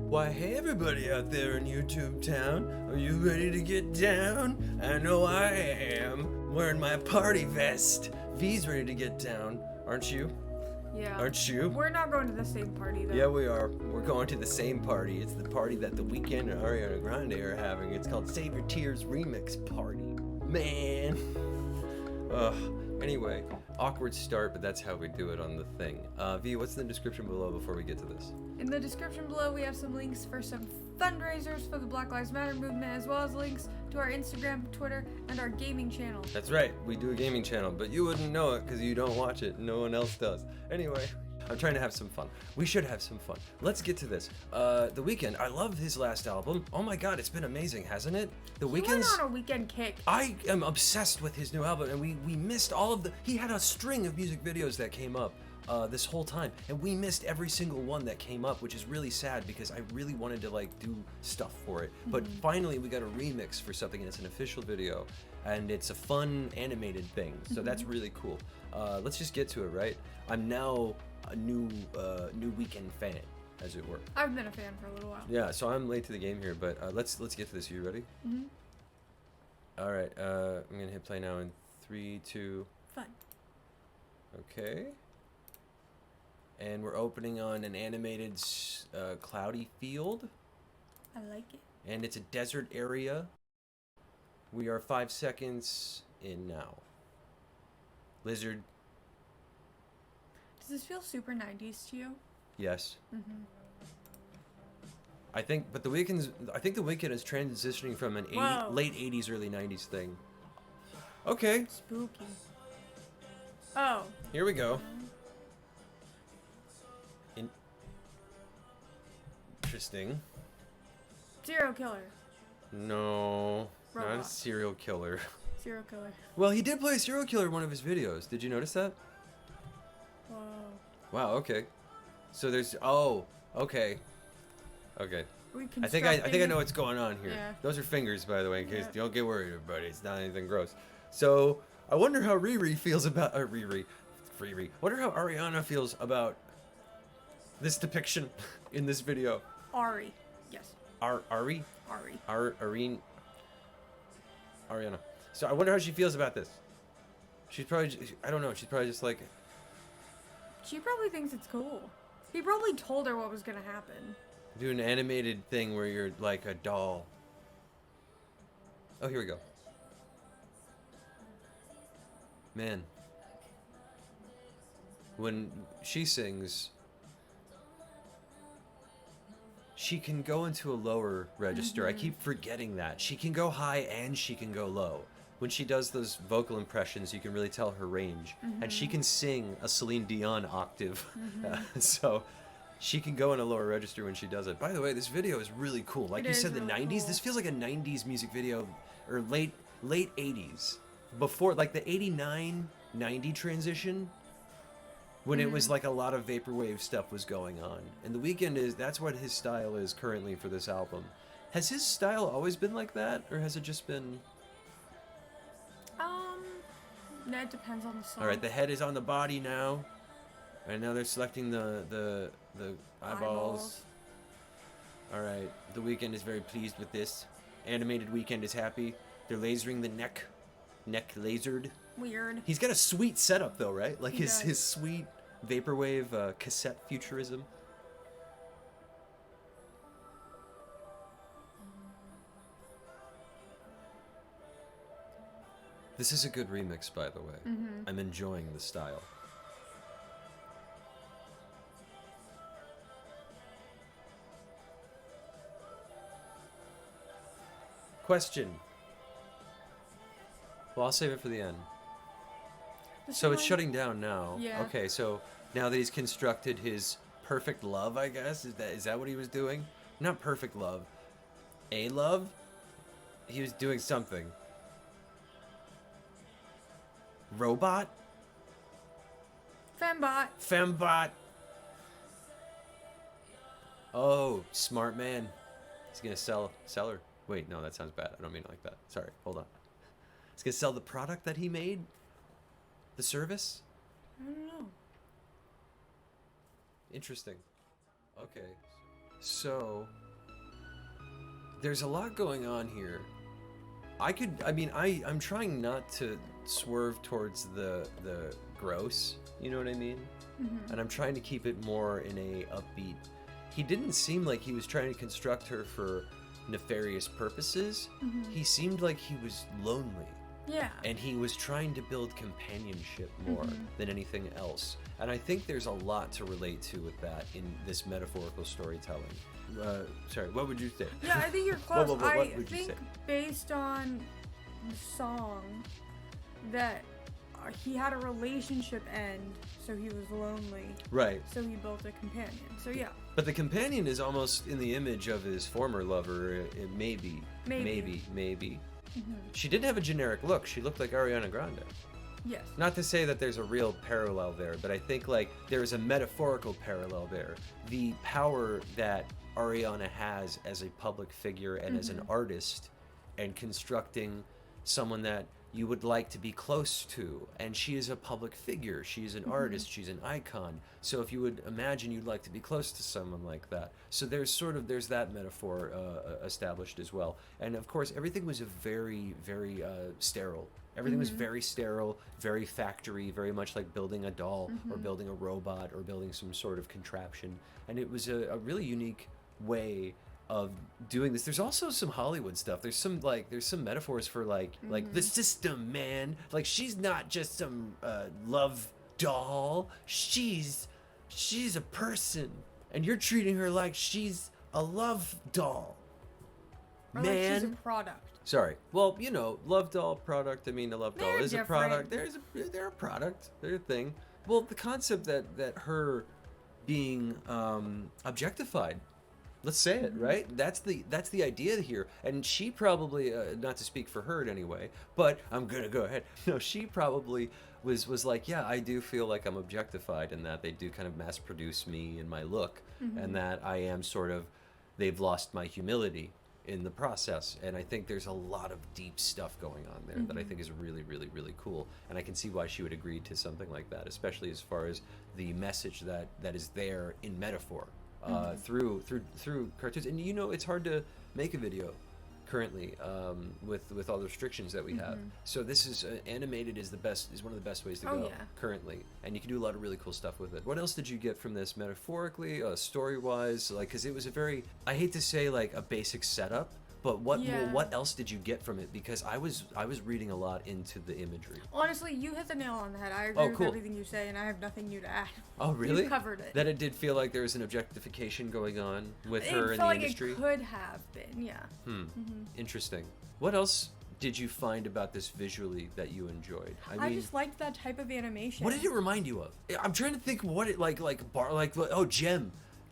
Why, hey everybody out there in YouTube town, are you ready to get down? I know I am. I'm wearing my party vest. V's ready to get down, aren't you? Yeah. Aren't you? We're not going to the same party though. Yeah, we are. We're going to the same party. It's the party that the Weeknd and Ariana Grande are having. It's called Save Your Tears Remix Party. Man. Ugh. Anyway, awkward start, but that's how we do it on the thing. V, what's in the description below before we get to this? In the description below, we have some links for some fundraisers for the Black Lives Matter movement, as well as links to our Instagram, Twitter, and our gaming channel. That's right, we do a gaming channel, but you wouldn't know it because you don't watch it. No one else does. Anyway, I'm trying to have some fun. We should have some fun. Let's get to this. The Weeknd, I love his last album. Oh my god, it's been amazing, hasn't it? The He went on a weekend kick. I am obsessed with his new album, and we missed all of the... He had a string of music videos that came up this whole time, and we missed every single one that came up, which is really sad because I really wanted to like do stuff for it. But finally we got a remix for something, and it's an official video, and it's a fun animated thing, so that's really cool. Let's just get to it, right? I'm now a new Weeknd fan, as it were. I've been a fan for a little while. Yeah, so I'm late to the game here, but let's get to this. Are you ready? All right, I'm gonna hit play now in 3, 2. Fun. Okay. And we're opening on an animated cloudy field. I like it. And it's a desert area. We are 5 seconds in now. Lizard. Does this feel super 90s to you? Yes. I think the Weeknd is transitioning from an late 80s, early 90s thing. Okay. Spooky. Oh. Here we go. Interesting. Serial killer. No, Robot. not a serial killer. Serial killer. Well, he did play a serial killer in one of his videos. Did you notice that? Whoa. Wow. Okay. So there's. Oh. Okay. Okay. I think I know what's going on here. Yeah. Those are fingers, by the way, in case you don't get worried, everybody. It's not anything gross. So I wonder how Riri feels about Riri. Wonder how Ariana feels about this depiction in this video. Ari. Yes. Ari? Ari. Ariana. So I wonder how she feels about this. She's probably, I don't know, she's probably just like... She probably thinks it's cool. He probably told her what was gonna happen. Do an animated thing where you're like a doll. Oh, here we go. Man. When she sings... She can go into a lower register. I keep forgetting that. She can go high and she can go low. When she does those vocal impressions, you can really tell her range. And she can sing a Celine Dion octave. So she can go in a lower register when she does it. By the way, this video is really cool. Like you said, the 90s. This feels like a 90s music video, or late 80s. Before, like the 89-90 transition. When it was like a lot of vaporwave stuff was going on. And the Weeknd that's what his style is currently for this album. Has his style always been like that, or has it just been... That depends on the song. Alright, the head is on the body now. And now they're selecting the eyeballs. Alright, the Weeknd is very pleased with this. Animated Weeknd is happy. They're lasering the neck. Neck lasered. Weird. He's got a sweet setup though, right? Like his does. sweet vaporwave cassette futurism. This is a good remix, by the way. I'm enjoying the style. Question. Well, I'll save it for the end. So it's shutting down now. Yeah. Okay, so now that he's constructed his perfect love, I guess, is that what he was doing? Not perfect love. A love? He was doing something. Robot? Fembot. Fembot. Oh, smart man. He's gonna sell her. Wait, no, that sounds bad. I don't mean it like that. Sorry, hold on. He's gonna sell the product that he made? The service? I don't know. Interesting. Okay. So there's a lot going on here. I'm trying not to swerve towards the gross, you know what I mean? And I'm trying to keep it more in a upbeat. He didn't seem like he was trying to construct her for nefarious purposes. He seemed like he was lonely. Yeah. And he was trying to build companionship more than anything else. And I think there's a lot to relate to with that in this metaphorical storytelling. Sorry, what would you say? Yeah, I think you're close. What I would you think say? based on the song that he had a relationship end, so he was lonely. Right. So he built a companion. So yeah. But the companion is almost in the image of his former lover. Maybe. She didn't have a generic look. She looked like Ariana Grande. Yes. Not to say that there's a real parallel there, but I think like there is a metaphorical parallel there. The power that Ariana has as a public figure and as an artist, and constructing someone that you would like to be close to. And she is a public figure. She is an artist. She's an icon. So if you would imagine you'd like to be close to someone like that. So there's that metaphor established as well. And of course, everything was very, very sterile. Everything was very sterile, very factory, very much like building a doll or building a robot or building some sort of contraption. And it was a really unique way of doing this. There's also some Hollywood stuff. There's some metaphors for like the system, man. Like she's not just some love doll. She's a person, and you're treating her like she's a love doll. Or Man, like she's a product. Sorry. Well, love doll, product. I mean, a love doll They're is different. a product. They're a product. They're a thing. Well, the concept that her being objectified. Let's say it, right? That's the idea here. And she probably, not to speak for her in any way, but I'm gonna go ahead. No, she probably was like, yeah, I do feel like I'm objectified, and that they do kind of mass produce me and my look, and that I am they've lost my humility in the process. And I think there's a lot of deep stuff going on there that I think is really, really, really cool. And I can see why she would agree to something like that, especially as far as the message that is there in metaphor. Through cartoons. And it's hard to make a video currently with all the restrictions that we have. So this is animated is one of the best ways to go currently, and you can do a lot of really cool stuff with it. What else did you get from this metaphorically, story wise? Like, because it was a very, I hate to say like a basic setup, but what else did you get from it? Because I was reading a lot into the imagery. Honestly, you hit the nail on the head. I agree with everything you say, and I have nothing new to add. Oh, really? You covered it. That it did feel like there was an objectification going on with her in the industry? It felt like it could have been, yeah. Interesting. What else did you find about this visually that you enjoyed? I just liked that type of animation. What did it remind you of? I'm trying to think what it Gem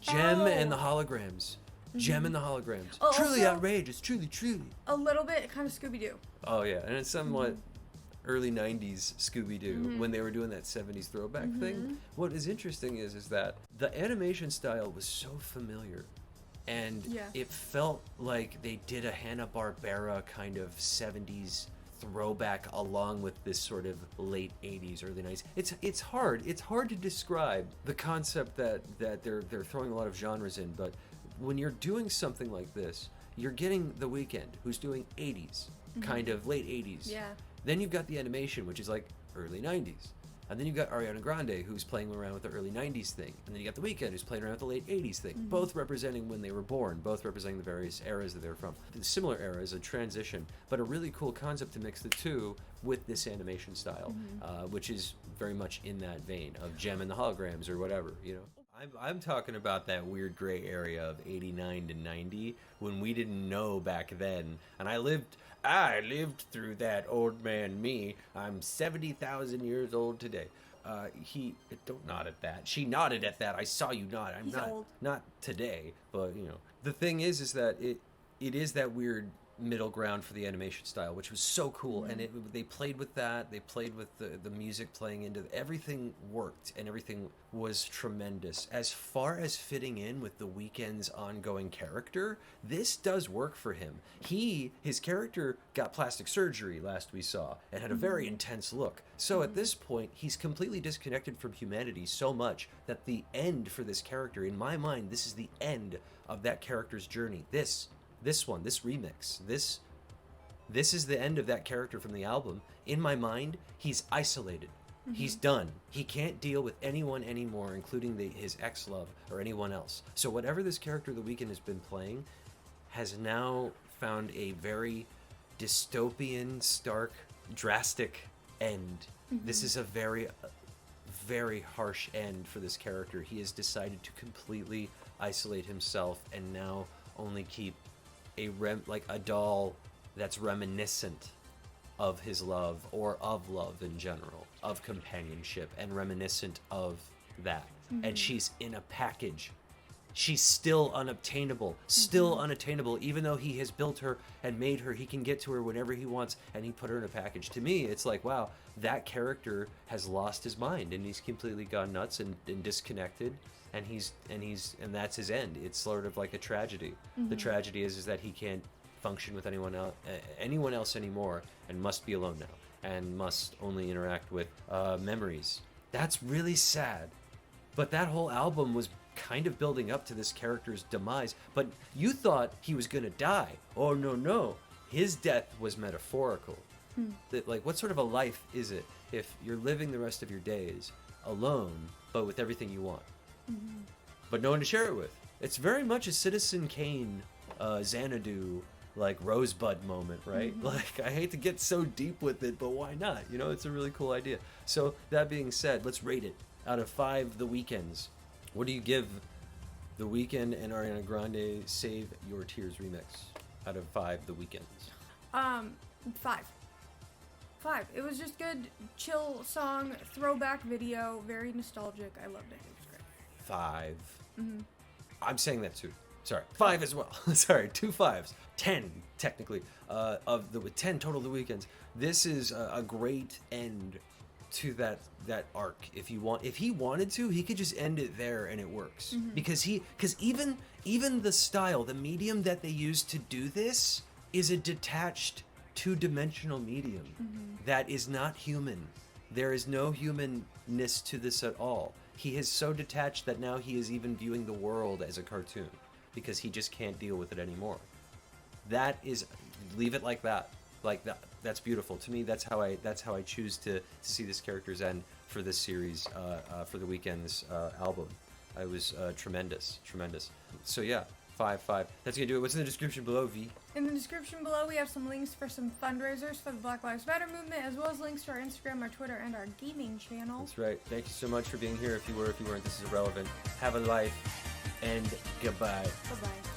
and the holograms. Gem and the holograms. Oh, truly also, outrageous. Truly. A little bit kind of Scooby-Doo. Oh, yeah. And it's somewhat early 90s Scooby-Doo when they were doing that 70s throwback thing. What is interesting is that the animation style was so familiar. And it felt like they did a Hanna-Barbera kind of 70s throwback along with this sort of late 80s, early 90s. It's hard to describe the concept that they're throwing a lot of genres in, but when you're doing something like this, you're getting The Weeknd, who's doing 80s, kind of late 80s. Yeah. Then you've got the animation, which is like early 90s. And then you've got Ariana Grande, who's playing around with the early 90s thing. And then you got The Weeknd, who's playing around with the late 80s thing. Both representing when they were born, both representing the various eras that they were from. The similar eras, a transition, but a really cool concept to mix the two with this animation style, which is very much in that vein of Gem and the holograms or whatever, I'm talking about that weird gray area of 89 to 90 when we didn't know back then. And I lived through that, old man me. I'm 70,000 years old today. Don't nod at that. She nodded at that. I saw you nod. He's old. Not today, but the thing is that it is that weird middle ground for the animation style, which was so cool. And they played with that. They played with the music playing into everything worked, and everything was tremendous. As far as fitting in with the Weeknd's ongoing character, this does work for him. His character got plastic surgery last we saw and had a very intense look. So at this point, he's completely disconnected from humanity so much that the end for this character, in my mind, this is the end of that character's journey. This remix, this is the end of that character from the album. In my mind, he's isolated. He's done. He can't deal with anyone anymore, including his ex-love or anyone else. So whatever this character The Weeknd has been playing has now found a very dystopian, stark, drastic end. This is a very, very harsh end for this character. He has decided to completely isolate himself and now only keep a doll that's reminiscent of his love, or of love in general, of companionship, and reminiscent of that. And she's in a package. She's still unobtainable, even though he has built her and made her. He can get to her whenever he wants, and he put her in a package. To me, it's like, wow, that character has lost his mind, and he's completely gone nuts and disconnected. And that's his end. It's sort of like a tragedy. The tragedy is that he can't function with anyone else anymore, and must be alone now, and must only interact with memories. That's really sad. But that whole album was kind of building up to this character's demise. But you thought he was gonna die. Oh no, his death was metaphorical. That, like, what sort of a life is it if you're living the rest of your days alone, but with everything you want? But no one to share it with. It's very much a Citizen Kane, Xanadu, like Rosebud moment, right? Like, I hate to get so deep with it, but why not? You know, it's a really cool idea. So that being said, let's rate it out of 5 The Weeknds. What do you give The Weeknd and Ariana Grande Save Your Tears remix out of 5 The Weeknds? 5. It was just good, chill song, throwback video, very nostalgic. I loved it. It was great. 5. I'm saying that too. Sorry, 5 as well. Sorry, 2 5s. 10 technically. With 10 total The Weeknds. This is a great end to that arc. If he wanted to, he could just end it there and it works. Because even the style, the medium that they use to do this is a detached, two-dimensional medium that is not human. There is no humanness to this at all. He is so detached that now he is even viewing the world as a cartoon because he just can't deal with it anymore. Leave it like that. Like that. That's beautiful to me. That's how I choose to see this character's end for this series, for The Weeknd's album. It was tremendous. So yeah, 5. That's gonna do it. What's in the description below, V? In the description below, we have some links for some fundraisers for the Black Lives Matter movement, as well as links to our Instagram, our Twitter, and our gaming channel. That's right. Thank you so much for being here. If you weren't, this is irrelevant. Have a life, and goodbye. Bye-bye.